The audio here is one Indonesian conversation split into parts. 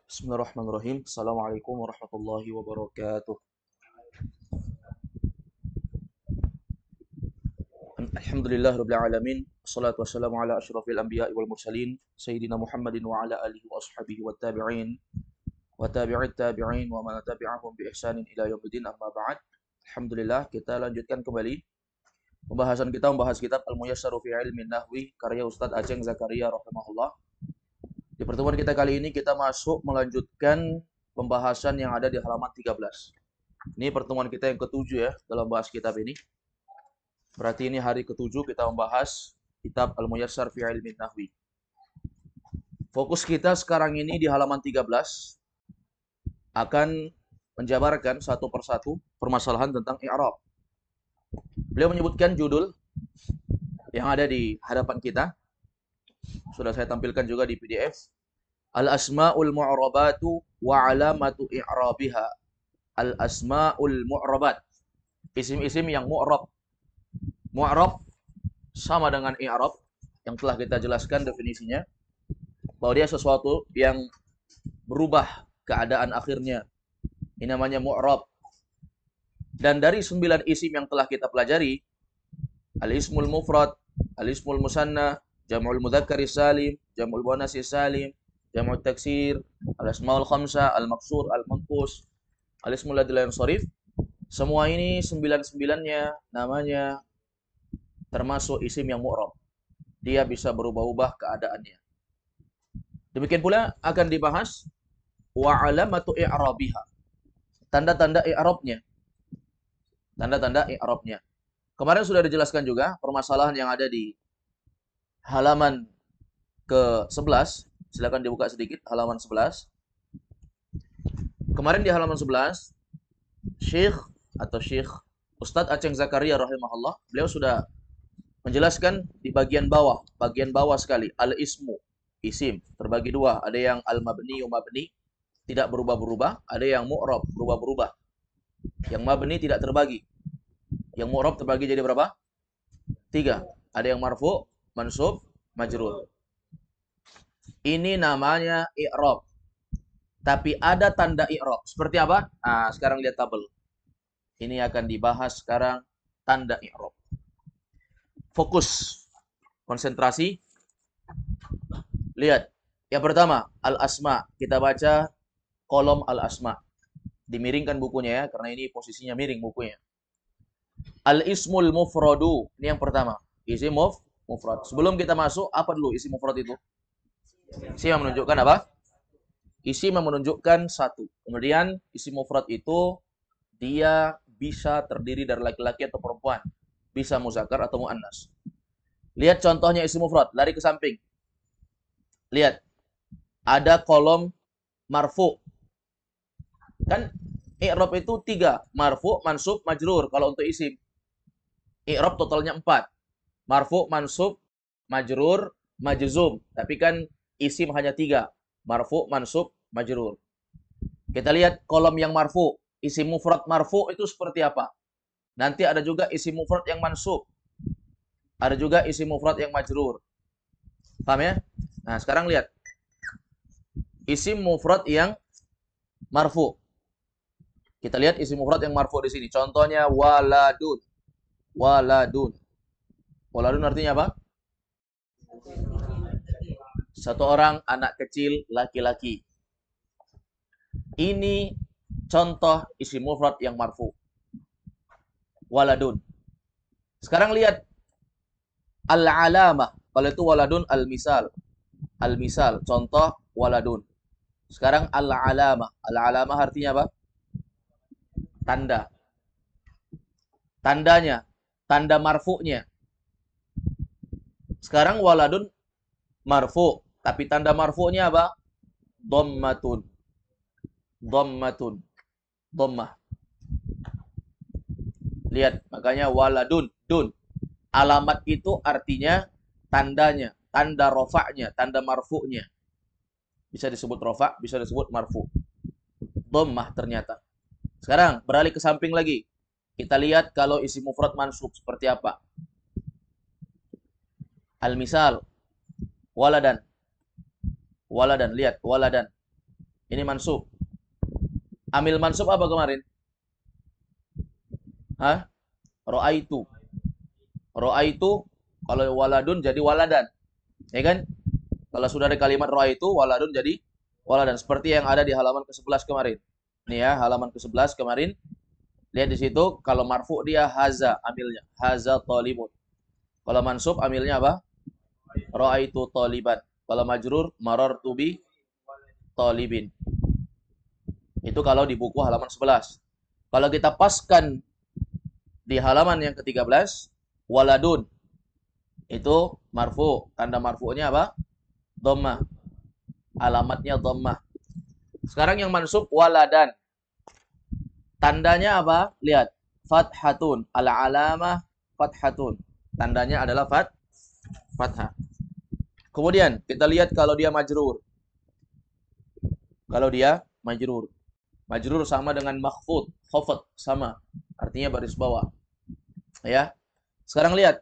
Bismillahirrahmanirrahim. Assalamualaikum warahmatullahi wabarakatuh. Alhamdulillahirabbil alamin. Wassalatu wassalamu ala asyrafil anbiya'i wal mursalin sayyidina Muhammadin wa ala alihi wa ashabihi wat tabi'in wa tabi'it tabi'in wa man tabi'ahum bi ihsanin ila yaumiddin, amma ba'd. Alhamdulillah, kita lanjutkan kembali pembahasan kita membahas kitab Al-Muyassaru fi Ilmin Nahwi karya Ustadz Aceng Zakaria rahimahullah. Di pertemuan kita kali ini kita masuk melanjutkan pembahasan yang ada di halaman 13. Ini pertemuan kita yang ketujuh ya dalam bahas kitab ini. Berarti ini hari ketujuh kita membahas kitab Al-Muyassar fi Ilmin Nahwi. Fokus kita sekarang ini di halaman 13 akan menjabarkan satu persatu permasalahan tentang i'rab. Beliau menyebutkan judul yang ada di hadapan kita. Sudah saya tampilkan juga di PDF. Al-asma'ul mu'rabatu wa alamatu i'rabiha. Al-asma'ul mu'rabat. Isim-isim yang mu'rab. Mu'rab sama dengan i'rab yang telah kita jelaskan definisinya. Bahwa dia sesuatu yang berubah keadaan akhirnya. Ini namanya mu'rab. Dan dari 9 isim yang telah kita pelajari, al-ismul mufrad, al-ismul musanna, jam'ul mudzakkari salim, jam'ul muannatsi salim, jam'ut taksir, al-asmaul khamsah, al-maqsur, al-manqus, al-ismul ladzi la yansharif. Semua ini 9-9-nya namanya termasuk isim yang mu'rab. Dia bisa berubah-ubah keadaannya. Demikian pula akan dibahas wa alamatu i'rabiha. Tanda-tanda i'rabnya. Tanda-tanda i'rabnya. Kemarin sudah dijelaskan juga permasalahan yang ada di halaman ke-11. Silakan dibuka sedikit halaman 11. Kemarin di halaman 11, Syekh Ustadz Aceng Zakaria rahimahullah, beliau sudah menjelaskan di bagian bawah sekali, al-ismu, isim, terbagi dua. Ada yang al-mabni, mabni, tidak berubah-berubah. Ada yang mu'rab, berubah-berubah. Yang mabni tidak terbagi. Yang mu'rab terbagi jadi berapa? 3. Ada yang marfu, mansub, majrur. Ini namanya i'rab. Tapi ada tanda i'rab. Seperti apa? Nah, sekarang lihat tabel. Ini akan dibahas sekarang tanda i'rab. Fokus, konsentrasi. Lihat. Yang pertama, al-asma. Kita baca kolom al-asma. Dimiringkan bukunya ya, karena ini posisinya miring bukunya. Al-ismul mufradu. Ini yang pertama. Isim mufrad. Sebelum kita masuk, apa dulu isim mufrad itu? Isim yang menunjukkan apa? Isim yang menunjukkan satu. Kemudian isim mufrad itu dia bisa terdiri dari laki-laki atau perempuan. Bisa muzakkar atau muannas. Lihat contohnya isim mufrad, lari ke samping. Lihat. Ada kolom marfu. Kan i'rab itu 3, marfu, mansub, majrur kalau untuk isim. I'rab totalnya 4. Marfu, mansub, majrur, majzum. Tapi kan isim hanya 3. Marfu, mansub, majrur. Kita lihat kolom yang marfu. Isim mufrad marfu itu seperti apa? Nanti ada juga isim mufrad yang mansub. Ada juga isim mufrad yang majrur. Paham ya? Nah, sekarang lihat. Isim mufrad yang marfu. Kita lihat isim mufrad yang marfu di sini. Contohnya waladun. Waladun. Waladun artinya apa? Satu orang anak kecil laki-laki. Ini contoh isim mufrad yang marfu. Waladun. Sekarang lihat al-alamah. Kalau itu waladun al-misal. Al-misal, contoh waladun. Sekarang al-alamah. Al-alamah artinya apa? Tanda. Tandanya. Tanda marfu'nya. Sekarang waladun marfu'. Tapi tanda marfu'nya apa? Dhammatun. Dhammatun. Dhammah. Lihat, makanya waladun, dun. Alamat itu artinya tandanya, tanda rofa'nya, tanda marfu'nya. Bisa disebut rofa', bisa disebut marfu'. Dhammah ternyata. Sekarang beralih ke samping lagi. Kita lihat kalau isi mufrad mansub seperti apa. Al-misal, waladan. Waladan, lihat, waladan. Ini mansub. Amil mansub apa kemarin? Hah? Ro'aitu. Ro'aitu kalau waladun jadi waladan. Ya kan? Kalau sudah ada kalimat ro'aitu, waladun jadi waladan. Seperti yang ada di halaman ke-11 kemarin. Nih ya, halaman ke-11 kemarin. Lihat di situ, kalau marfu dia haza amilnya. Haza talibun. Kalau mansub amilnya apa? Ro'aitu taliban. Kalau majrur, marartu bi talibin. Itu kalau di buku halaman 11. Kalau kita paskan di halaman yang ke-13, waladun. Itu marfu. Tanda marfu'nya apa? Dhammah. Alamatnya dhammah. Sekarang yang mansub waladan. Tandanya apa? Lihat. Fathatun. Al-alamah fathatun. Tandanya adalah fathah. Kemudian kita lihat kalau dia majrur. Kalau dia majrur. Majrur sama dengan makhfud. Khafat sama. Artinya baris bawah. Ya. Sekarang lihat.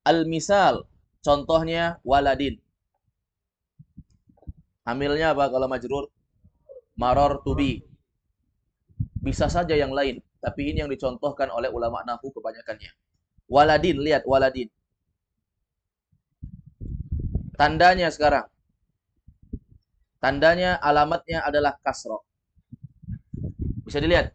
Al-misal. Contohnya waladin. Amilnya apa kalau majrur? Maror tubi. Bisa saja yang lain. Tapi ini yang dicontohkan oleh ulama nahwu kebanyakannya. Waladin. Lihat waladin. Tandanya sekarang. Tandanya alamatnya adalah kasroh. Bisa dilihat.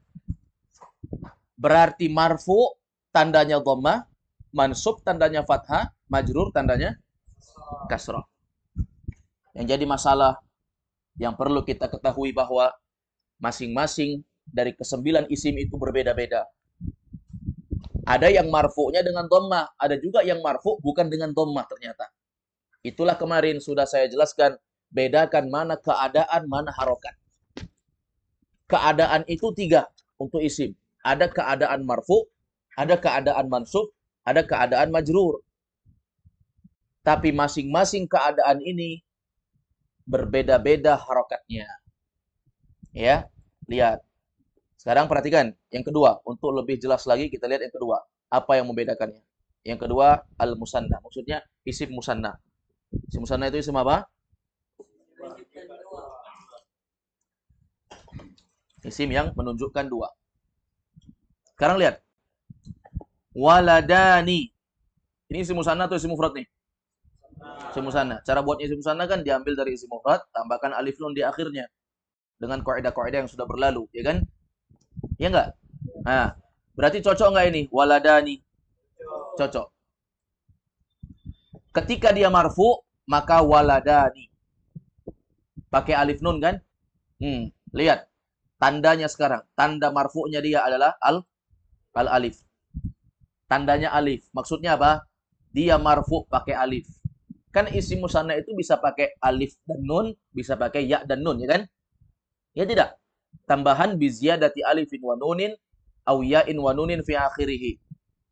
Berarti marfu tandanya dhammah, mansub tandanya fathah, majrur tandanya kasroh. Yang jadi masalah yang perlu kita ketahui bahwa masing-masing dari ke-9 isim itu berbeda-beda. Ada yang marfu'nya dengan dhammah, ada juga yang marfu' bukan dengan dhammah ternyata. Itulah kemarin sudah saya jelaskan, bedakan mana keadaan, mana harokat. Keadaan itu 3 untuk isim. Ada keadaan marfu', ada keadaan mansub, ada keadaan majrur. Tapi masing-masing keadaan ini berbeda-beda harokatnya. Ya, lihat. Sekarang perhatikan yang kedua. Untuk lebih jelas lagi kita lihat yang kedua. Apa yang membedakannya? Yang kedua al-musanna. Maksudnya isim musanna. Isim musanna itu isim apa? Isim yang menunjukkan 2. Sekarang lihat. Waladani. Ini isim musanna atau isim mufrad nih? Isim musanna. Cara buatnya isim musanna kan diambil dari isim mufrad, tambahkan alif nun di akhirnya. Dengan kaidah-kaidah yang sudah berlalu, ya kan? Ya enggak? Nah, berarti cocok enggak ini? Waladani. Cocok. Ketika dia marfu, maka waladani. Pakai alif nun kan? Lihat. Tandanya sekarang. Tanda marfu'nya dia adalah al-alif. Tandanya alif. Maksudnya apa? Dia marfu pakai alif. Kan isim musanna itu bisa pakai alif dan nun, bisa pakai ya dan nun, ya kan? Ya tidak? Tambahan biziyadati alifin wa nunin au ya'in wa nunin fi akhirih.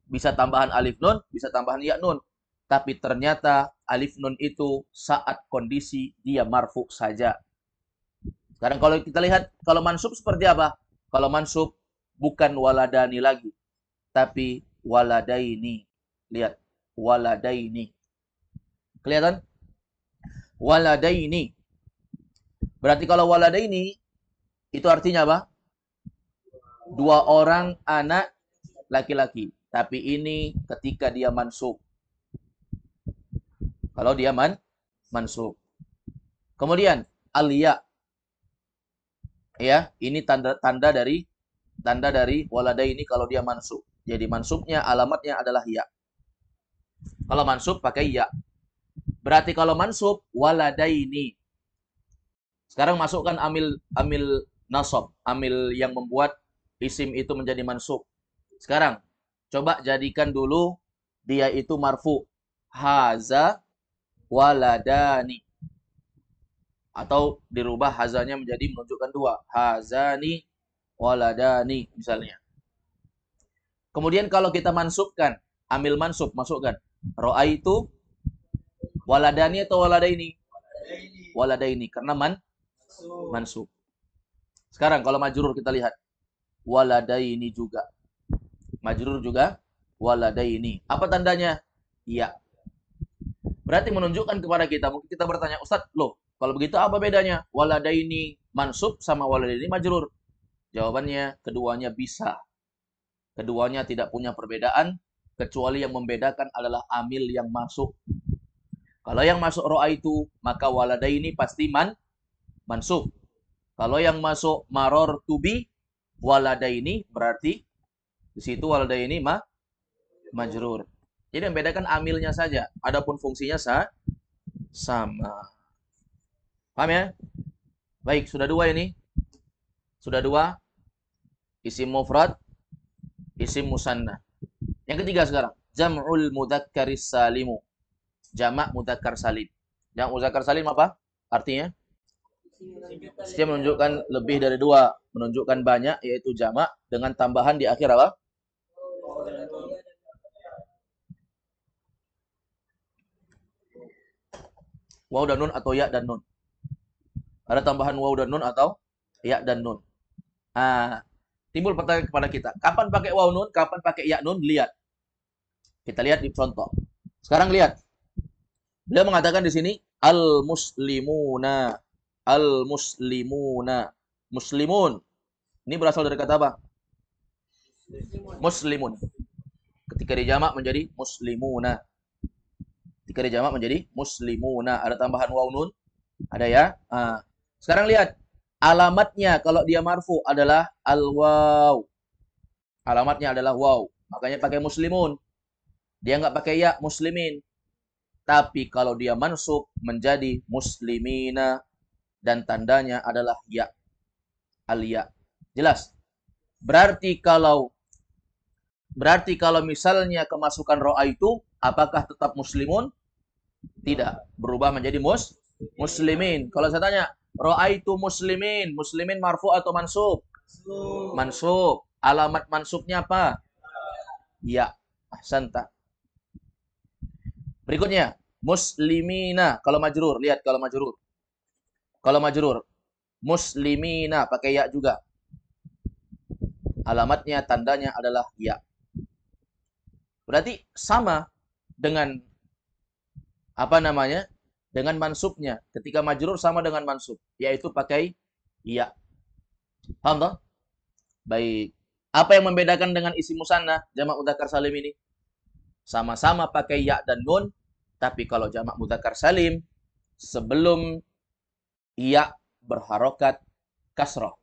Bisa tambahan alif nun, bisa tambahan ya nun. Tapi ternyata alif nun itu saat kondisi dia marfu saja. Sekarang kalau kita lihat, kalau mansub seperti apa? Kalau mansub bukan waladani lagi, tapi waladaini. Lihat, waladaini. Kelihatan? Waladaini. Berarti kalau waladaini, itu artinya apa? 2 orang anak laki-laki. Tapi ini ketika dia mansub. Kalau dia mansub. Kemudian, al-ya. Ya, ini tanda dari waladaini kalau dia mansub. Jadi mansubnya, alamatnya adalah ya. Kalau mansub pakai ya. Berarti kalau mansub waladaini. Sekarang masukkan amil nasab, amil yang membuat isim itu menjadi mansub. Sekarang coba jadikan dulu dia itu marfu. Haza waladani. Atau dirubah hazanya menjadi menunjukkan 2. Hazani waladani misalnya. Kemudian kalau kita mansubkan, amil mansub masukkan. Ra'aitu waladani atau waladaini? Waladaini karena mansub. Sekarang kalau majrur kita lihat. Waladaini juga. Majrur juga waladaini. Apa tandanya? Iya. Berarti menunjukkan kepada kita, mungkin kita bertanya, Ustaz, loh, kalau begitu apa bedanya? Waladaini mansub sama waladaini majrur? Jawabannya keduanya bisa. Keduanya tidak punya perbedaan, kecuali yang membedakan adalah amil yang masuk. Kalau yang masuk ro'aitu, maka waladaini pasti mansub. Kalau yang masuk maror tubi waladaini, berarti di situ waladaini majrur. Jadi yang membedakan amilnya saja. Adapun fungsinya sama. Paham ya? Baik, sudah dua ini. Sudah dua. Isim mufrad, isim musanna. Yang ketiga sekarang, jam'ul mudzakkaris salimu. Jamak mudzakkar salim. Jamak mudzakkar salim apa? Artinya? Dia menunjukkan lebih dari dua, menunjukkan banyak, yaitu jamak dengan tambahan di akhir apa? Waw dan nun atau ya dan nun. Ada tambahan waw dan nun atau ya dan nun. Timbul pertanyaan kepada kita, kapan pakai waw nun, kapan pakai ya nun? Lihat. Kita lihat di contoh. Sekarang lihat. Beliau mengatakan di sini al-muslimuna, al-muslimuna, muslimun. Ini berasal dari kata apa? Muslimun. Ketika dijamak menjadi muslimuna. Ketika dijamak menjadi muslimuna. Ada tambahan waw nun? Ada ya? Sekarang lihat. Alamatnya kalau dia marfu adalah al-waw. Alamatnya adalah waw. Makanya pakai muslimun. Dia nggak pakai ya, muslimin. Tapi kalau dia mansub menjadi muslimina dan tandanya adalah ya. Al-ya. Jelas? Berarti kalau misalnya kemasukan ro'a itu, apakah tetap muslimun? Tidak. Berubah menjadi muslimin. Kalau saya tanya, ro'a itu muslimin. Muslimin marfu atau mansub? Mansub. Alamat mansubnya apa? Ya. Ahsanta. Berikutnya, muslimina. Kalau majrur, lihat kalau majrur. Kalau majrur, muslimina pakai ya juga. Alamatnya, tandanya adalah ya. Berarti sama dengan apa namanya? Dengan mansubnya. Ketika majrur sama dengan mansub, yaitu pakai ya. Paham toh? Baik. Apa yang membedakan dengan isim musanna jamak mudzakkar salim ini? Sama-sama pakai ya dan nun, tapi kalau jamak mudzakkar salim sebelum ya berharokat kasrah.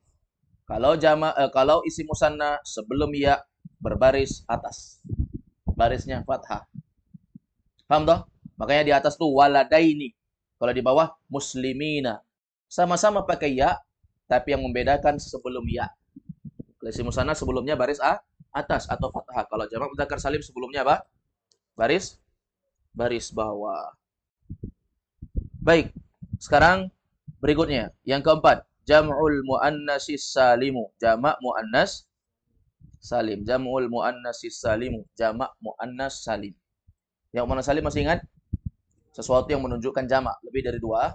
Kalau isim musanna sebelum ya berbaris atas. Barisnya fathah. Paham toh? Makanya di atas tuh waladaini. Kalau di bawah muslimina. Sama-sama pakai ya, tapi yang membedakan sebelum ya. Kalau isim musanna sebelumnya baris atas atau fathah. Kalau jamak mudzakkar salim sebelumnya apa? Baris bawah. Baik. Sekarang berikutnya, yang keempat, jam'ul muannatsis salimu, jamak muannas salim. Jam'ul muannatsis salimu, jamak muannas salim. Yang muannas salim masih ingat? Sesuatu yang menunjukkan jamak lebih dari dua.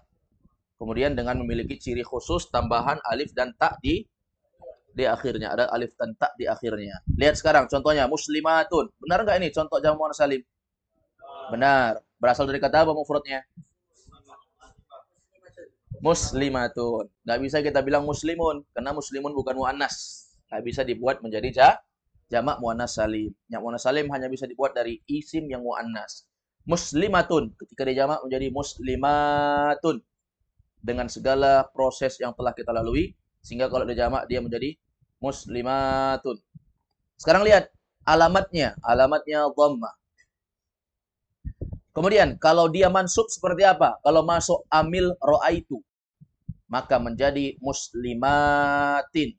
Kemudian dengan memiliki ciri khusus tambahan alif dan ta di akhirnya. Ada alif dan ta di akhirnya. Lihat sekarang contohnya muslimatun. Benar enggak ini contoh jamak muannas salim? Benar. Berasal dari kata apa mufradnya? Muslimatun. Nggak bisa kita bilang muslimun, karena muslimun bukan mu'annas. Nggak bisa dibuat menjadi jamak mu'annas salim. Yang mu'annas salim hanya bisa dibuat dari isim yang mu'annas. Muslimatun. Ketika dijamak menjadi muslimatun. Dengan segala proses yang telah kita lalui. Sehingga kalau dijamak dia menjadi muslimatun. Sekarang lihat. Alamatnya. Alamatnya dhammah. Kemudian, kalau dia mansub seperti apa? Kalau masuk amil ro'aitu, maka menjadi muslimatin.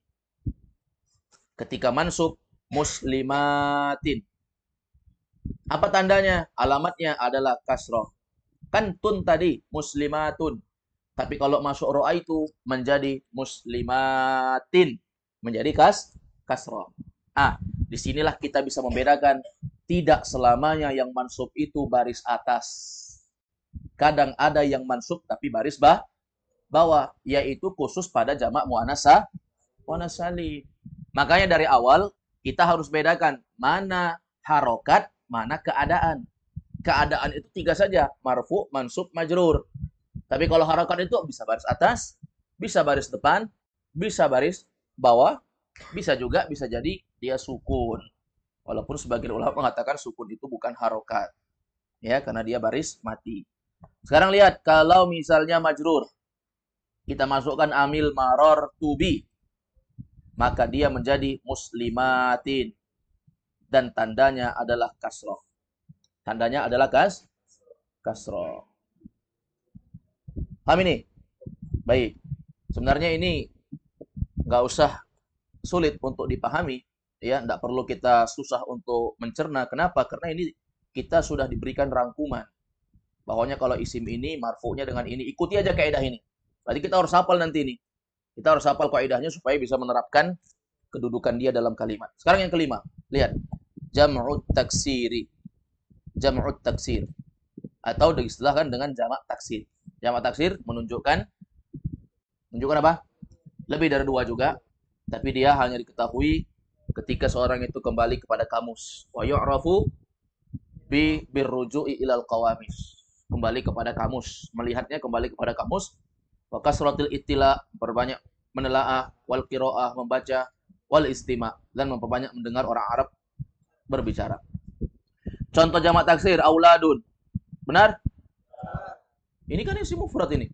Ketika mansub, muslimatin. Apa tandanya? Alamatnya adalah kasroh. Kan tun tadi, muslimatun. Tapi kalau masuk ro'aitu, menjadi muslimatin. Menjadi kasroh. Disinilah kita bisa membedakan. Tidak selamanya yang mansub itu baris atas. Kadang ada yang mansub tapi baris bawah, yaitu khusus pada jamak muannas salim. Makanya dari awal kita harus bedakan mana harokat, mana keadaan. Keadaan itu tiga saja, marfu, mansub, majrur. Tapi kalau harokat itu bisa baris atas, Bisa baris depan, bisa baris bawah, bisa jadi dia sukun. Walaupun sebagian ulama mengatakan sukun itu bukan harokat. Ya, karena dia baris mati. Sekarang lihat, kalau misalnya majrur, kita masukkan amil maror to be, maka dia menjadi muslimatin. Dan tandanya adalah kasroh. Tandanya adalah kasroh. Paham ini? Baik. Sebenarnya ini nggak usah sulit untuk dipahami. Ya, nggak perlu kita susah untuk mencerna. Kenapa? Karena ini kita sudah diberikan rangkuman. Bahwanya kalau isim ini marfu'nya dengan ini, ikuti aja kaidah ini. Berarti kita harus hafal nanti ini. Kita harus hafal kaidahnya supaya bisa menerapkan kedudukan dia dalam kalimat. Sekarang yang kelima, lihat. Jam'ut taksiri. Jam'ut taksir. Atau diistilahkan dengan jamak taksir. Jamak taksir menunjukkan apa? Lebih dari dua juga, tapi dia hanya diketahui ketika seorang itu kembali kepada kamus. Wa yu'rafu birruju'i ilal qawamis. Kembali kepada kamus, melihatnya kembali kepada kamus. Wa kasratil ittila, berbanyak menelaah, wal qiraah, membaca, wal istima, dan memperbanyak mendengar orang Arab berbicara. Contoh jamak taksir, auladun. Benar? Ini kan isim mufrad ini.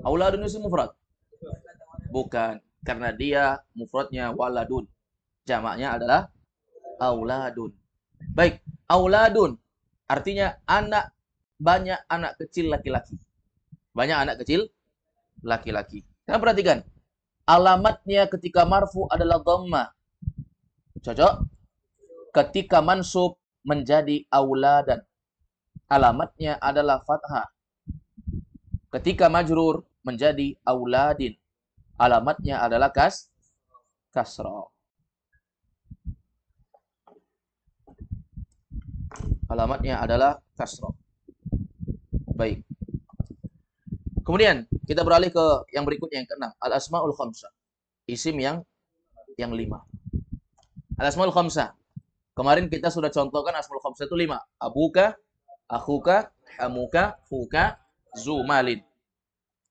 Auladun isim mufrad? Bukan, karena dia mufradnya waladun. Jamaknya adalah auladun. Baik, auladun artinya anak, banyak anak kecil laki-laki. Banyak anak kecil laki-laki. Kalian perhatikan, alamatnya ketika marfu adalah dhammah. Cocok? Ketika mansub menjadi auladan, alamatnya adalah fathah. Ketika majrur menjadi auladin, alamatnya adalah kasrah. Alamatnya adalah kasrah. Baik. Kemudian kita beralih ke yang berikutnya, yang keenam, al-asmaul khamsah. Isim yang lima. Al-asmaul khamsah. Kemarin kita sudah contohkan asmaul khamsah itu 5. Abuka, akhuka, hamuka, fuka, zumalin.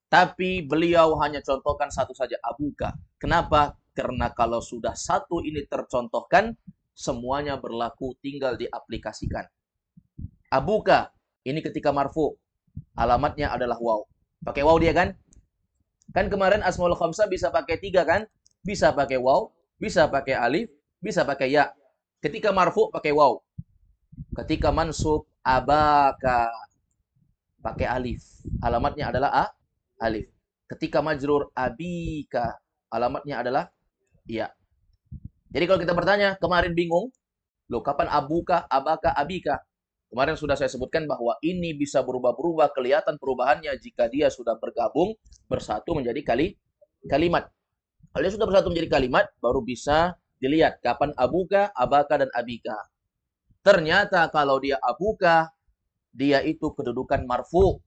Tapi beliau hanya contohkan satu saja, abuka. Kenapa? Karena kalau sudah satu ini tercontohkan, semuanya berlaku, tinggal diaplikasikan. Abuka, ini ketika marfu, alamatnya adalah waw. Pakai waw dia kan? Kan kemarin asmaul khamsah bisa pakai 3 kan? Bisa pakai waw, bisa pakai alif, bisa pakai ya. Ketika marfu pakai waw. Ketika mansub abaka pakai alif. Alamatnya adalah alif. Ketika majrur abika, alamatnya adalah ya. Jadi kalau kita bertanya, kemarin bingung, loh kapan abuka, abaka, abika? Kemarin sudah saya sebutkan bahwa ini bisa berubah-berubah, kelihatan perubahannya jika dia sudah bergabung, bersatu menjadi kalimat. Kalau dia sudah bersatu menjadi kalimat, baru bisa dilihat kapan abuka, abaka, dan abika. Ternyata kalau dia abuka, dia itu kedudukan marfu.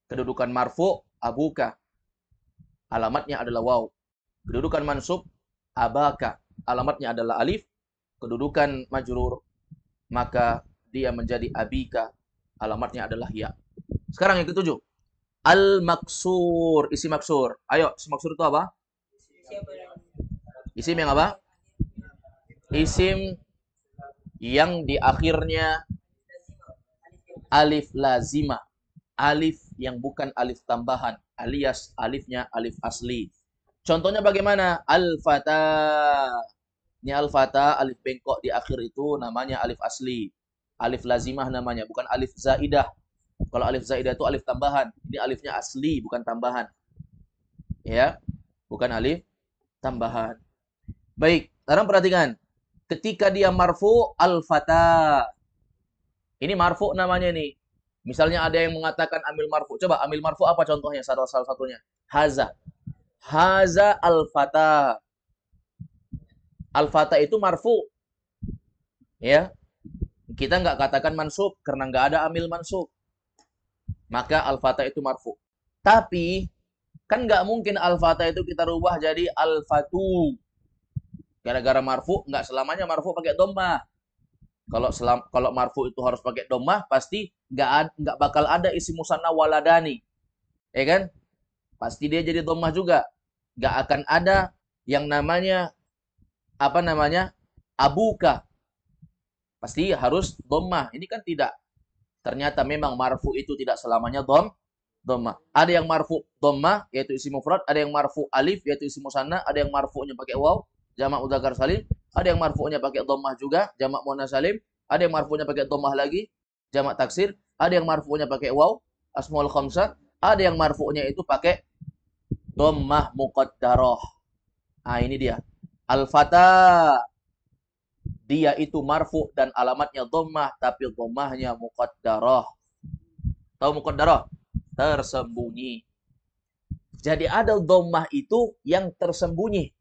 Kedudukan marfu, abuka. Alamatnya adalah waw. Kedudukan mansub, abaka. Alamatnya adalah alif. Kedudukan majrur, maka dia menjadi abika. Alamatnya adalah ya. Sekarang yang ketujuh. Al-maksur. Isim maksur. Ayo, isim maksur itu apa? Isim yang apa? Isim yang di akhirnya alif lazimah. Alif yang bukan alif tambahan. Alias alifnya alif asli. Contohnya bagaimana? Al-fata. Ini al-fata, alif bengkok di akhir itu namanya alif asli. Alif lazimah namanya, bukan alif zaidah. Kalau alif zaidah itu alif tambahan. Ini alifnya asli, bukan tambahan. Ya, bukan alif tambahan. Baik, sekarang perhatikan. Ketika dia marfu, al-fata. Ini marfu namanya nih. Misalnya ada yang mengatakan amil marfu. Coba amil marfu apa contohnya? Salah satunya. Haza. Haza al-fata. Al-fata itu marfu. Ya. Kita nggak katakan mansub karena nggak ada amil mansub. Maka al-fata itu marfu. Tapi kan nggak mungkin al-fata itu kita rubah jadi al-fatu. Gara-gara marfu, nggak selamanya marfu pakai dhammah. Kalau marfu itu harus pakai dhammah, pasti nggak bakal ada isim musanna waladani. Ya kan? pasti dia jadi dhammah juga. Nggak akan ada yang namanya abuka. Pasti harus dhammah. Ini kan tidak. Ternyata memang marfu itu tidak selamanya dhammah. Ada yang marfu dhammah yaitu isim mufrad, ada yang marfu alif yaitu isim musanna, ada yang marfu'nya pakai waw jamak mudzakkar salim, ada yang marfu'nya pakai dhammah juga jamak muannas salim, ada yang marfu'nya pakai dhammah lagi jamak taksir, ada yang marfu'nya pakai waw asmaul khamsah, ada yang marfu'nya itu pakai dhammah muqaddarah. Ah ini dia. Al-fata dia itu marfu dan alamatnya dhammah tapi dhammahnya muqaddarah. Tahu muqaddarah? Tersembunyi. Jadi ada dhammah itu yang tersembunyi.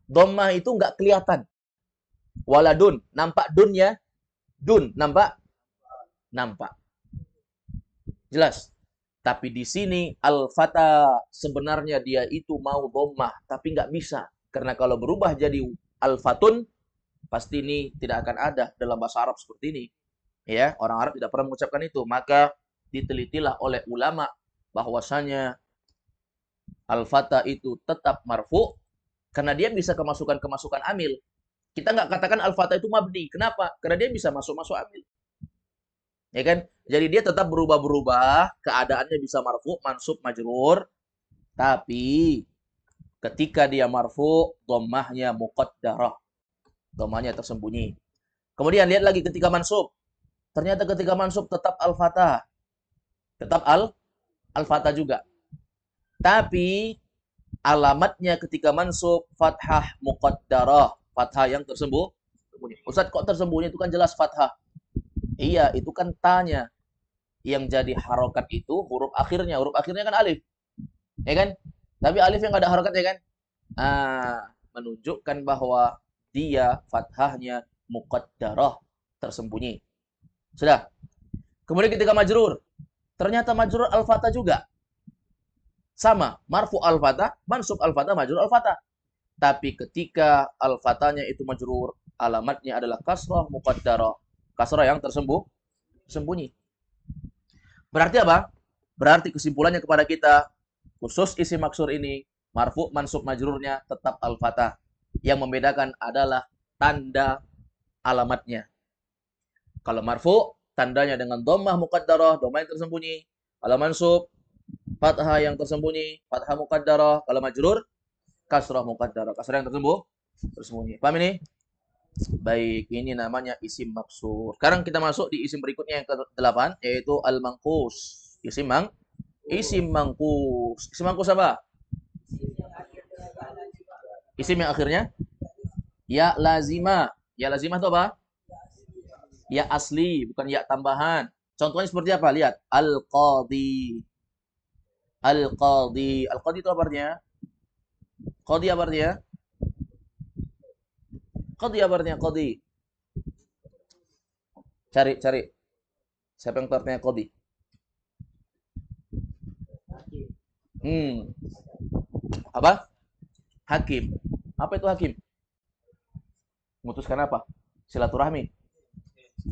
Dhammah itu nggak kelihatan. Waladun, nampak dunnya? Dun, nampak? Nampak. Jelas. Tapi di sini al-fata sebenarnya dia itu mau dhammah tapi nggak bisa. Karena kalau berubah jadi al-fatun pasti ini tidak akan ada dalam bahasa Arab seperti ini. Ya, orang Arab tidak pernah mengucapkan itu. Maka ditelitilah oleh ulama bahwasanya al-fata itu tetap marfu karena dia bisa kemasukan amil. Kita nggak katakan al-fata itu mabni. Kenapa? Karena dia bisa masuk amil. Ya kan? Jadi dia tetap berubah-berubah, keadaannya bisa marfu, mansub, majrur. Tapi ketika dia marfu, dhammahnya muqaddarah. Dhammahnya tersembunyi. Kemudian lihat lagi ketika mansub. Ternyata ketika mansub tetap al-fatah. Tetap al-fatah juga. Tapi alamatnya ketika mansub fathah muqaddarah. Fathah yang tersembunyi. Ustaz kok tersembunyi? Itu kan jelas fathah. Iya, itu kan tanya. Yang jadi harokat itu huruf akhirnya. Huruf akhirnya kan alif. Ya kan? Tapi alif yang nggak ada harokat ya kan? Menunjukkan bahwa dia fathahnya muqaddarah. Tersembunyi. Sudah. Kemudian ketika majrur. Ternyata majrur al-fatah juga. Sama. Marfu al-fatah, mansub al-fatah, majrur al-fatah. Tapi ketika al-fatahnya itu majrur, alamatnya adalah kasrah muqaddarah. Kasrah yang tersembunyi. Berarti apa? Berarti kesimpulannya kepada kita, khusus isim maksur ini, marfu, mansub, majrurnya tetap al-fatah. Yang membedakan adalah tanda alamatnya. Kalau marfu, tandanya dengan dhammah muqaddarah, dhammah yang tersembunyi. Kalau mansub, fathah yang tersembunyi, fathah muqaddarah. Kalau majrur, kasrah muqaddarah, kasrah yang tersembunyi. Paham ini? Baik, ini namanya isim maksur. Sekarang kita masuk di isim berikutnya yang ke-8 yaitu al-manqus. Isim mangkus. Isim mangkus apa? Isim yang akhirnya ya lazimah. Ya lazimah itu apa? Ya asli, bukan ya tambahan. Contohnya seperti apa? Lihat, al-qadhi. Al-qadhi. Al-qadhi itu apa artinya? Qadhi apa artinya? Qadhi apa artinya qadhi? Cari. Siapa yang tahu artinya qadhi? Apa? Hakim. Apa itu hakim? Memutuskan apa? Silaturahmi.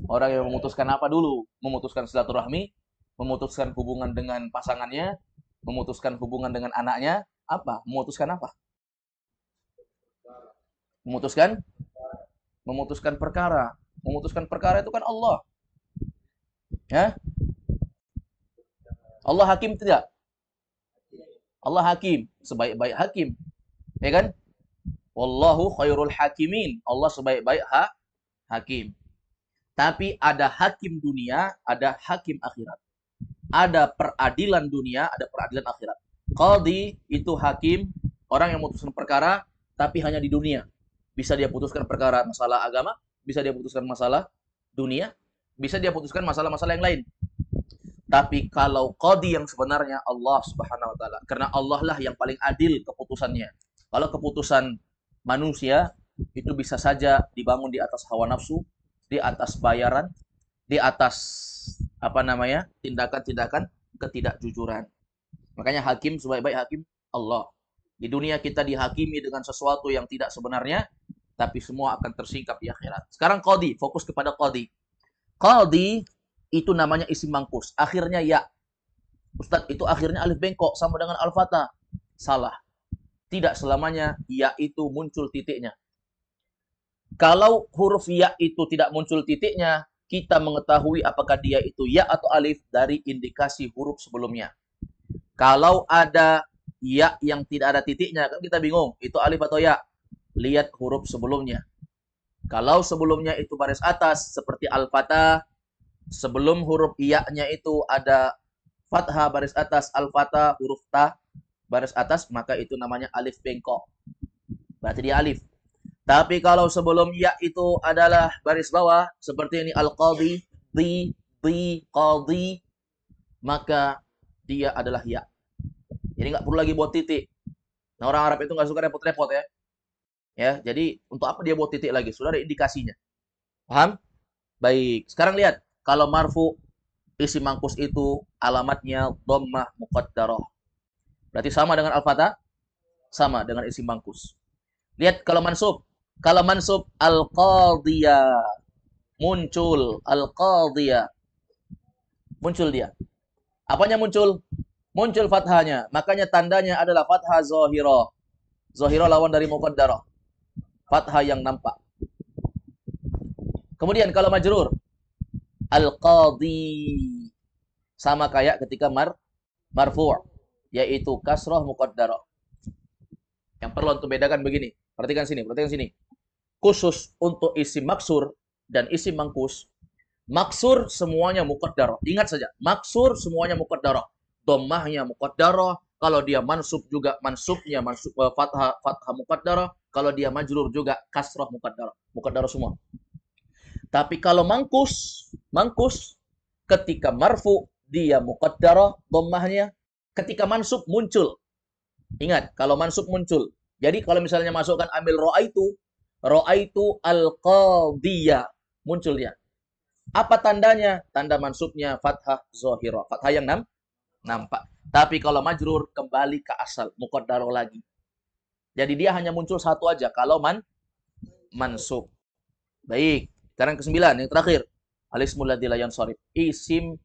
Orang yang memutuskan apa dulu? Memutuskan silaturahmi, memutuskan hubungan dengan pasangannya, memutuskan hubungan dengan anaknya, apa? Memutuskan apa? Memutuskan perkara. Memutuskan perkara itu kan Allah. Ya? Allah hakim tidak? Allah hakim, sebaik-baik hakim. Ya kan? Wallahu khairul hakimin. Allah sebaik-baik hakim. Tapi ada hakim dunia, ada hakim akhirat. Ada peradilan dunia, ada peradilan akhirat. Qadhi itu hakim, orang yang memutuskan perkara, tapi hanya di dunia. Bisa dia putuskan perkara masalah agama, bisa dia putuskan masalah dunia, bisa dia putuskan masalah-masalah yang lain. Tapi kalau qadhi yang sebenarnya Allah Subhanahu wa taala, karena Allah lah yang paling adil keputusannya. Kalau keputusan manusia itu bisa saja dibangun di atas hawa nafsu, di atas bayaran, di atas tindakan-tindakan ketidakjujuran. Makanya hakim sebaik-baik hakim Allah. Di dunia kita dihakimi dengan sesuatu yang tidak sebenarnya, tapi semua akan tersingkap di akhirat. Sekarang qadhi, fokus kepada qadhi. Qadhi itu namanya isim mangkus, akhirnya ya. Ustadz, itu akhirnya alif bengkok sama dengan al-fatah. Salah. Tidak selamanya ya itu muncul titiknya. Kalau huruf ya itu tidak muncul titiknya, kita mengetahui apakah dia itu ya atau alif dari indikasi huruf sebelumnya. Kalau ada ya yang tidak ada titiknya, kan kita bingung, itu alif atau ya. Lihat huruf sebelumnya. Kalau sebelumnya itu baris atas, seperti al-fatah, sebelum huruf iya-nya itu ada fathah baris atas, al-fatah, huruf ta, baris atas, maka itu namanya alif bengkok. Berarti dia alif. Tapi kalau sebelum ya itu adalah baris bawah, seperti ini al-qadhi, qadhi, maka dia adalah ya. Jadi nggak perlu lagi buat titik. Nah, orang Arab itu nggak suka repot-repot ya. Ya, jadi untuk apa dia buat titik lagi? Sudah ada indikasinya. Paham? Baik. Sekarang lihat, kalau marfu isim mangkus itu alamatnya dhammah muqaddarah. Berarti sama dengan al-fatah, sama dengan isim mangkus. Lihat kalau mansub. Kalau mansub al-qadhiyah muncul, al-qadhiyah muncul dia. Apanya muncul? Muncul fathahnya. Makanya tandanya adalah fathah zahirah. Zahirah lawan dari muqaddarah. Fathah yang nampak. Kemudian kalau majrur, al-qadhi sama kayak ketika marfu', yaitu kasrah muqaddarah. Yang perlu untuk bedakan begini. Perhatikan sini. Khusus untuk isim maksur dan isim mangkus. Maksur semuanya muqaddarah. Ingat saja, maksur semuanya muqaddarah. Dhammahnya muqaddarah. Kalau dia mansub juga mansubnya fathah muqaddarah. Kalau dia majrur juga kasrah muqaddarah. Muqaddarah semua. Tapi kalau mangkus ketika marfu dia muqaddarah dhammahnya, ketika mansub muncul. Ingat, kalau mansub muncul. Jadi kalau misalnya masukkan ambil Ra'aitu al-qadhiyah. Muncul dia. Apa tandanya? Tanda mansubnya fathah zahirah. Fathah yang nampak. Tapi kalau majrur kembali ke asal. Muqaddarah lagi. Jadi dia hanya muncul satu aja. Kalau mansub. Baik. Sekarang ke-9. Yang terakhir. Al-ismul ladzi la yansharif. Isim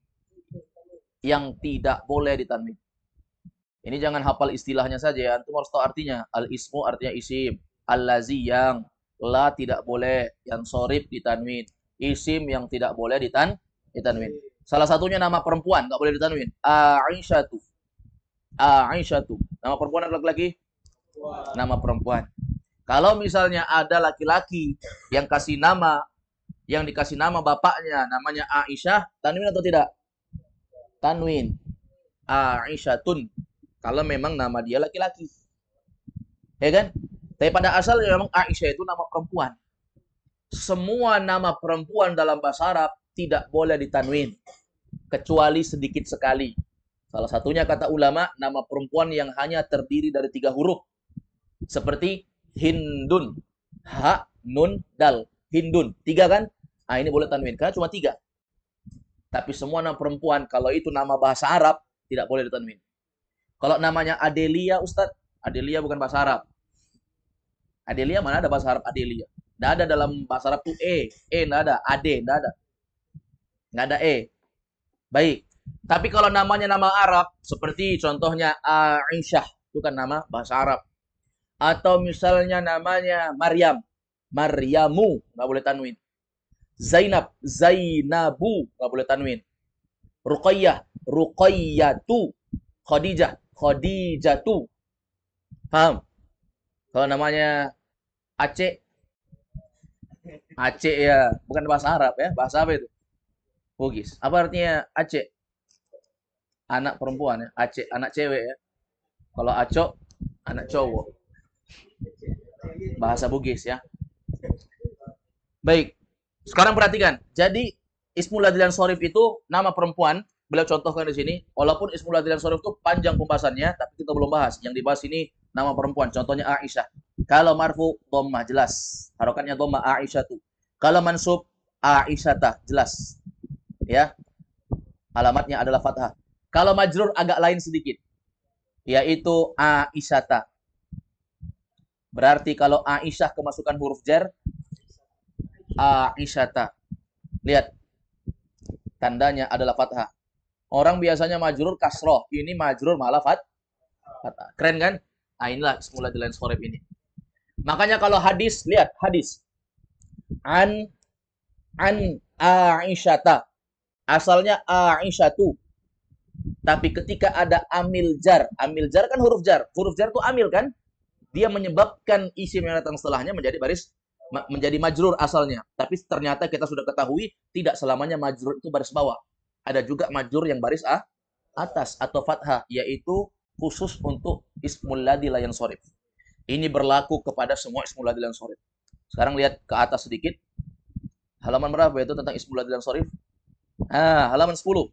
yang tidak boleh ditanwin. Ini jangan hafal istilahnya saja ya. Antum harus tahu artinya. Al-ismu artinya isim. Al-lazi yang la tidak boleh, yang sorif ditanwin. Isim yang tidak boleh ditanwin. Salah satunya nama perempuan, nggak boleh ditanwin. Aisyatu. Aisyatu. Nama perempuan atau laki-laki? Nama perempuan. Kalau misalnya ada laki-laki yang dikasih nama bapaknya, namanya Aisyah, tanwin atau tidak? Tanwin. Aisyatun. Kalau memang nama dia laki-laki. Ya kan? Tapi pada asalnya memang Aisyah itu nama perempuan. Semua nama perempuan dalam bahasa Arab tidak boleh ditanwin. Kecuali sedikit sekali. Salah satunya kata ulama, nama perempuan yang hanya terdiri dari 3 huruf. Seperti Hindun. Ha, nun, dal. Hindun. 3 kan? Nah, ini boleh tanwin. Karena cuma 3. Tapi semua nama perempuan, kalau itu nama bahasa Arab, tidak boleh ditanwin. Kalau namanya Adelia, Ustadz. Adelia bukan bahasa Arab. Adelia mana ada bahasa Arab Adelia? Nggak ada dalam bahasa Arab tuh nggak ada, ade nggak ada, E. Baik. Tapi kalau namanya nama Arab, seperti contohnya Aisyah, itu kan nama bahasa Arab. Atau misalnya namanya Maryam, Maryamu, nggak boleh tanwin. Zainab, Zainabu, nggak boleh tanwin. Ruqayyah, Ruqayyatu. Khadijah, Khadijatu. Paham? Kalau namanya Aceh ya, bukan bahasa Arab ya. Bahasa apa itu? Bugis. Apa artinya Aceh? Anak perempuan ya. Aceh, anak cewek ya. Kalau Acok, anak cowok. Bahasa Bugis ya. Baik. Sekarang perhatikan. Jadi Ismul Ladzi Shorif itu nama perempuan. Beliau contohkan di sini. Walaupun Ismul Ladzi Shorif itu panjang pembahasannya, tapi kita belum bahas. Yang dibahas ini nama perempuan. Contohnya Aisyah. Kalau marfu dhammah jelas. Harokatnya dhammah Aisyatu. Kalau mansub Aisyata jelas. Ya. Alamatnya adalah fathah. Kalau majrur agak lain sedikit. Yaitu Aisyata. Berarti kalau Aisyah kemasukan huruf jar, Aisyata. Lihat. Tandanya adalah fathah. Orang biasanya majrur kasroh, ini majrur malah fathah. Keren kan? Nah, inilah ismul ladzi la yansharif ini. Makanya kalau hadis, lihat hadis. An Aisyata. Asalnya Aisyatu. Tapi ketika ada amil jar kan huruf jar. Huruf jar itu amil kan? Dia menyebabkan isim yang datang setelahnya menjadi majrur asalnya. Tapi ternyata kita sudah ketahui tidak selamanya majrur itu baris bawah. Ada juga majrur yang baris atas atau fathah, yaitu khusus untuk ismul ladzi la yansharif. Ini berlaku kepada semua ismul ladzi la yansharif. Sekarang lihat ke atas sedikit. Halaman berapa itu tentang ismul ladzi la yansharif? Halaman 10.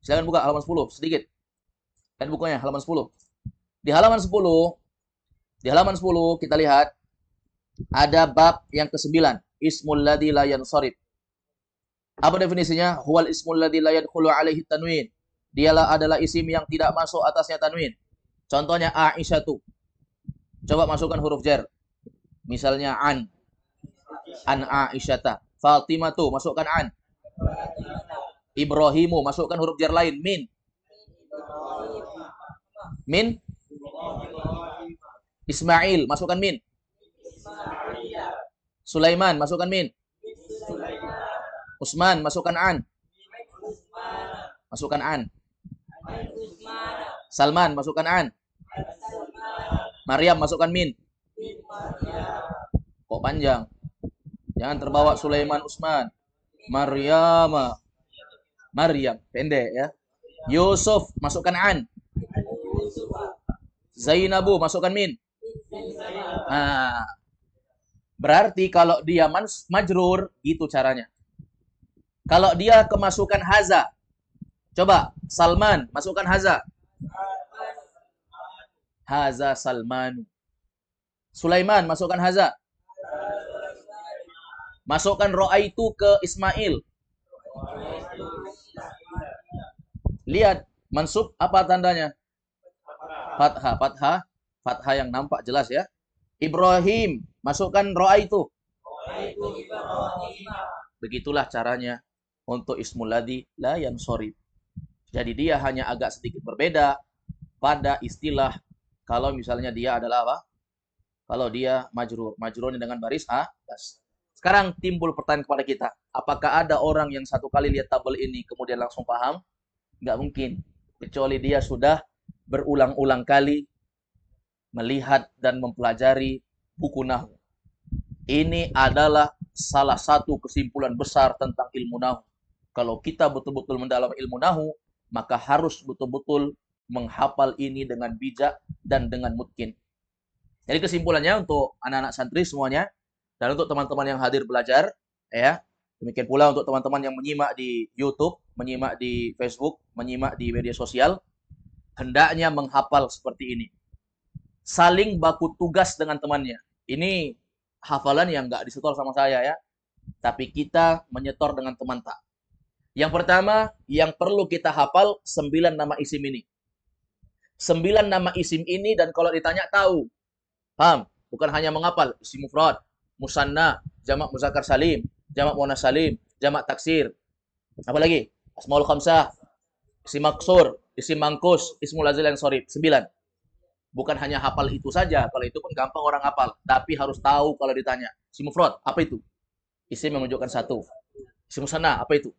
Silakan buka halaman 10 sedikit. Lihat bukunya halaman 10. Di halaman 10 kita lihat ada bab yang ke-9, ismul ladzi la yansharif. Apa definisinya? Huwal ismul ladzi la yadkhulu alaihi tanwin. Dialah adalah isim yang tidak masuk atasnya tanwin. Contohnya Aisyatu. Coba masukkan huruf jar. Misalnya an Aisyata. Fatimatu, masukkan an. Ibrahimu, masukkan huruf jar lain, min. Ismail, masukkan min. Sulaiman, masukkan min. Usman, masukkan an. Masukkan an. Salman, masukkan an. Maryam, masukkan min. Kok panjang? Jangan terbawa Sulaiman, Usman. Maryam, pendek ya. Yusuf, masukkan an. Zainabu, masukkan min. Berarti kalau dia majrur, gitu caranya. Kalau dia kemasukan haza, coba Salman, masukkan haza. Haza Salmanu. Sulaiman, masukkan haza. Masukkan ro'aitu ke Ismail. Lihat, mansub apa tandanya? Fathah yang nampak jelas ya. Ibrahim, masukkan ro'aitu. Begitulah caranya untuk ismul ladzi la yansharif. Jadi dia hanya agak sedikit berbeda pada istilah kalau misalnya dia adalah apa? Kalau dia majrur. Majrurnya dengan baris atas. Sekarang timbul pertanyaan kepada kita. Apakah ada orang yang satu kali lihat tabel ini kemudian langsung paham? Nggak mungkin. Kecuali dia sudah berulang-ulang kali melihat dan mempelajari buku nahwu. Ini adalah salah satu kesimpulan besar tentang ilmu nahwu. Kalau kita betul-betul mendalam ilmu nahwu, maka harus betul-betul menghafal ini dengan bijak dan dengan mungkin. Jadi kesimpulannya untuk anak-anak santri semuanya dan untuk teman-teman yang hadir belajar, ya. Demikian pula untuk teman-teman yang menyimak di YouTube, menyimak di Facebook, menyimak di media sosial, hendaknya menghafal seperti ini. Saling baku tugas dengan temannya. Ini hafalan yang nggak disetor sama saya ya, tapi kita menyetor dengan teman tak. Yang pertama, yang perlu kita hafal 9 nama isim ini. 9 nama isim ini dan kalau ditanya tahu. Paham? Bukan hanya menghafal isim mufrad, musanna, jamak muzakkar salim, jamak muannas salim, jamak taksir. Apa lagi? Asmaul khamsah, isim maksur, isim mangkus, ismul ladzi la yansharif. 9. Bukan hanya hafal itu saja, kalau itu pun gampang orang hafal, tapi harus tahu kalau ditanya. Isim mufrad, apa itu? Isim menunjukkan 1. Isim musanna, apa itu?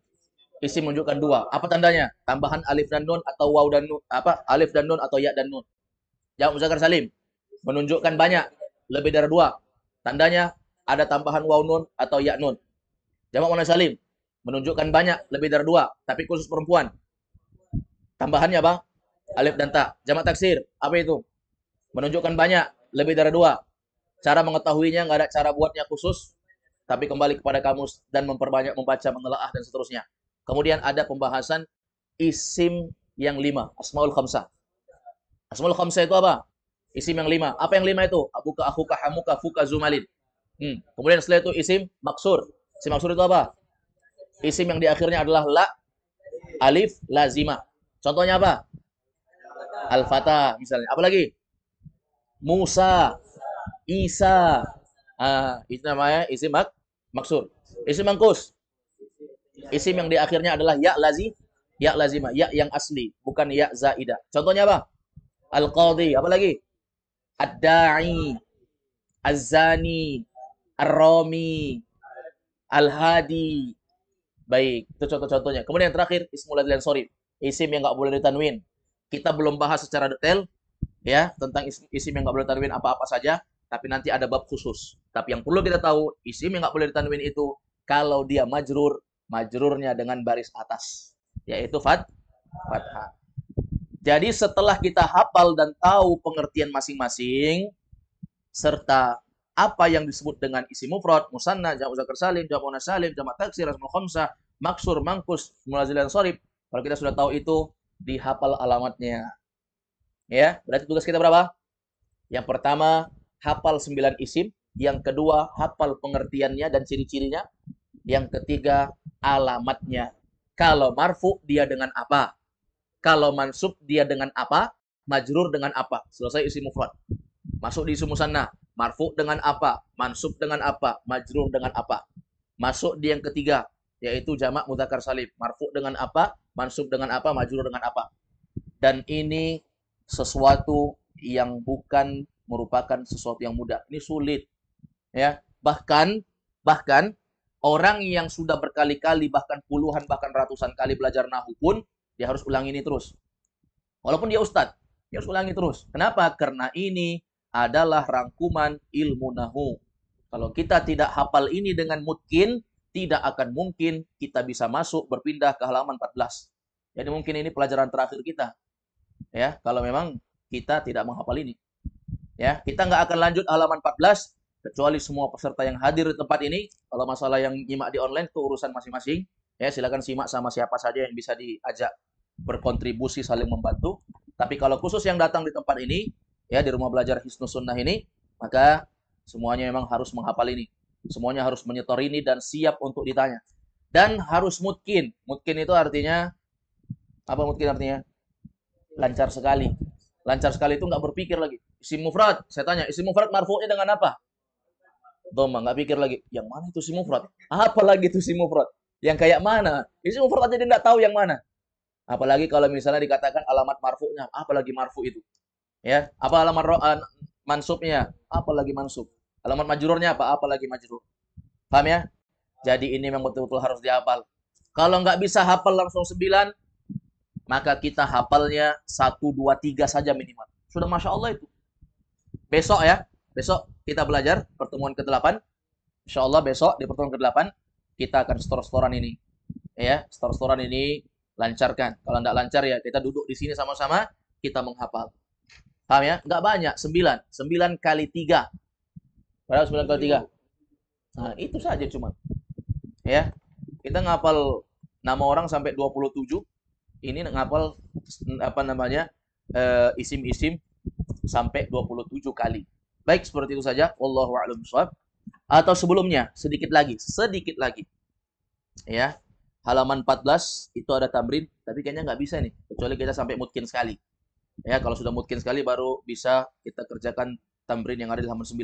Isim menunjukkan 2. Apa tandanya? Tambahan alif dan nun atau waw dan nun, alif dan nun atau ya dan nun. Jamak muzakkar salim menunjukkan banyak, lebih dari 2. Tandanya ada tambahan waw nun atau ya nun. Jamak muannas salim menunjukkan banyak, lebih dari 2, tapi khusus perempuan. Tambahannya apa? Alif dan ta. Jamak taksir, apa itu? Menunjukkan banyak, lebih dari 2. Cara mengetahuinya nggak ada cara buatnya khusus, tapi kembali kepada kamus dan memperbanyak membaca, menelaah dan seterusnya. Kemudian ada pembahasan isim yang 5, asmaul khamsah. Asmaul khamsah itu apa? Isim yang 5. Apa yang 5 itu? Abuka, akhuka, hamuka, fuka, zumalin. Kemudian setelah itu isim maksur. Isim maksur itu apa? Isim yang di akhirnya adalah la, alif, lazimah. Contohnya apa? Al-Fatah misalnya. Apa lagi? Musa, Isa. Itu namanya isim maksur. Isim mangkus. Isim yang di akhirnya adalah ya Ya lazimah, ya yang asli, bukan ya zaidah. Contohnya apa? Al-qadhi, apa lagi? Ad-da'i, Az-zani, Ar-rami, Al-hadi. Baik, itu contoh-contohnya. Kemudian yang terakhir, ismul ladzi sorif. Isim yang nggak boleh ditanwin. Kita belum bahas secara detail ya tentang isim yang nggak boleh ditanwin apa-apa saja, tapi nanti ada bab khusus. Tapi yang perlu kita tahu, isim yang nggak boleh ditanwin itu kalau dia majrur, majrurnya dengan baris atas, yaitu fathah. Jadi setelah kita hafal dan tahu pengertian masing-masing, serta apa yang disebut dengan isim mufrad, musanna, jamak muzakkar salim, jamak muannas salim, jamak taksir, asmaul khamsah, maksur, mangkus, mulazil dan sharif. Kalau kita sudah tahu itu, dihafal alamatnya. Ya, berarti tugas kita berapa? Yang pertama, hafal 9 isim. Yang kedua, hafal pengertiannya dan ciri-cirinya. Yang ketiga, alamatnya. Kalau marfu, dia dengan apa? Kalau mansub, dia dengan apa? Majrur dengan apa? Selesai isim mufrad. Masuk di isim musanna. Marfu dengan apa? Mansub dengan apa? Majrur dengan apa? Masuk di yang ketiga, yaitu jamak mudzakkar salim. Marfu dengan apa? Mansub dengan apa? Majrur dengan apa? Dan ini sesuatu yang bukan merupakan sesuatu yang mudah. Ini sulit, ya. Bahkan orang yang sudah berkali-kali, bahkan puluhan, bahkan ratusan kali belajar nahu pun dia harus ulangi ini terus. Walaupun dia ustadz, dia harus ulangi terus. Kenapa? Karena ini adalah rangkuman ilmu nahu. Kalau kita tidak hafal ini dengan mungkin, tidak akan mungkin kita bisa masuk berpindah ke halaman 14. Jadi mungkin ini pelajaran terakhir kita. Ya, kalau memang kita tidak menghafal ini. Ya, kita nggak akan lanjut halaman 14 kecuali semua peserta yang hadir di tempat ini. Kalau masalah yang nyimak di online itu urusan masing-masing. Ya, silakan simak sama siapa saja yang bisa diajak berkontribusi saling membantu. Tapi kalau khusus yang datang di tempat ini, ya di rumah belajar Hisnus Sunnah ini, maka semuanya memang harus menghafal ini. Semuanya harus menyetor ini dan siap untuk ditanya. Dan harus mungkin. Mungkin itu artinya apa mungkin artinya? Lancar sekali. Lancar sekali itu nggak berpikir lagi. Isim mufrad, saya tanya, isim mufrad marfu'nya dengan apa? Doma, nggak pikir lagi. Yang mana itu isim mufrad? Apa lagi itu isim mufrad? Yang kayak mana? Isim mufrad aja dia nggak tahu yang mana. Apalagi kalau misalnya dikatakan alamat marfu'nya, apalagi marfu itu. Ya, apa alamat mansubnya? Apalagi mansub. Alamat majrurnya apa? Apalagi majrur. Paham ya? Jadi ini memang betul-betul harus dihafal. Kalau nggak bisa hafal langsung 9, maka kita hafalnya 1, 2, 3 saja minimal. Sudah Masya Allah itu. Besok ya, besok kita belajar pertemuan ke-8. Insya Allah besok di pertemuan ke-8 kita akan store-storan ini. Ya, store-storan ini lancarkan. Kalau nggak lancar ya kita duduk di sini sama-sama, kita menghafal. Paham ya? Nggak banyak, 9. 9 kali 3. Berapa 9 kali 3? Nah, itu saja cuma. Ya, kita ngapal nama orang sampai 27. Ini ngapal apa namanya? Isim-isim sampai 27 kali. Baik, seperti itu saja. Wallahu a'lam bishawab. Atau sebelumnya, sedikit lagi. Ya. Halaman 14 itu ada tamrin, tapi kayaknya nggak bisa nih, kecuali kita sampai mungkin sekali. Ya, kalau sudah mungkin sekali baru bisa kita kerjakan tamrin yang ada di halaman 9.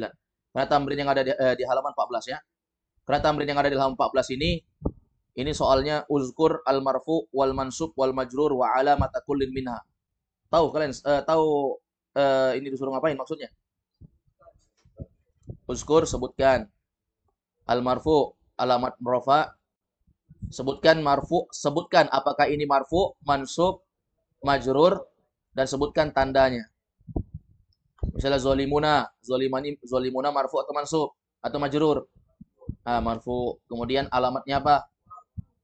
Karena tamrin yang ada di halaman 14 ya. Karena tamrin yang ada di halaman 14 ini soalnya uzkur al marfu wal mansub wal majrur wa alamata kullin minha. Tahu kalian tahu ini disuruh ngapain maksudnya? Uzkur sebutkan al marfu alamat rafa, sebutkan marfu, sebutkan apakah ini marfu, mansub, majrur, dan sebutkan tandanya. Misalnya zolimuna marfu atau mansub atau majrur. Nah, marfu. Kemudian alamatnya apa?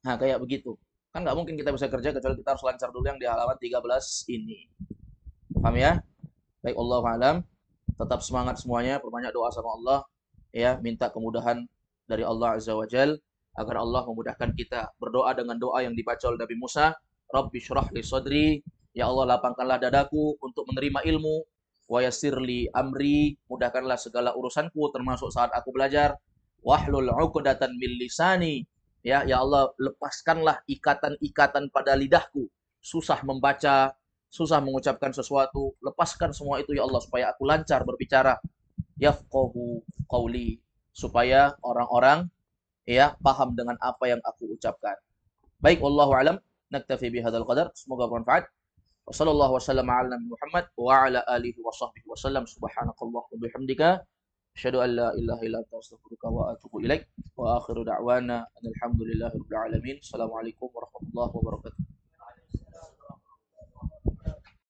Nah, kayak begitu. Kan nggak mungkin kita bisa kerja kecuali kita harus lancar dulu yang di halaman 13 ini. Paham ya? Baik, Allah alam. Tetap semangat semuanya, perbanyak doa sama Allah. Ya, minta kemudahan dari Allah Azza wa Jal agar Allah memudahkan kita. Berdoa dengan doa yang dibaca oleh Nabi Musa, Rabbi syrah li sadri, ya Allah lapangkanlah dadaku untuk menerima ilmu, wa yassirli amri, mudahkanlah segala urusanku termasuk saat aku belajar, wahlul 'uqdatan min lisani, ya Allah lepaskanlah ikatan-ikatan pada lidahku, susah membaca, susah mengucapkan sesuatu, lepaskan semua itu ya Allah supaya aku lancar berbicara, yafqahu qauli, supaya orang-orang ya paham dengan apa yang aku ucapkan. Baik, wallahu alam. Naktafi bihadzal qadar. Semoga bermanfaat. Wassallallahu wasallam ala Nabi Muhammad wa ala alihi wa sahbihi wasallam. Subhanakallah wa bihamdika asyhadu an la ilaha illa anta astaghfiruka wa atubu ilaik. Wa akhiru da'wana alhamdulillahi rabbil alamin. Assalamualaikum warahmatullahi wabarakatuh.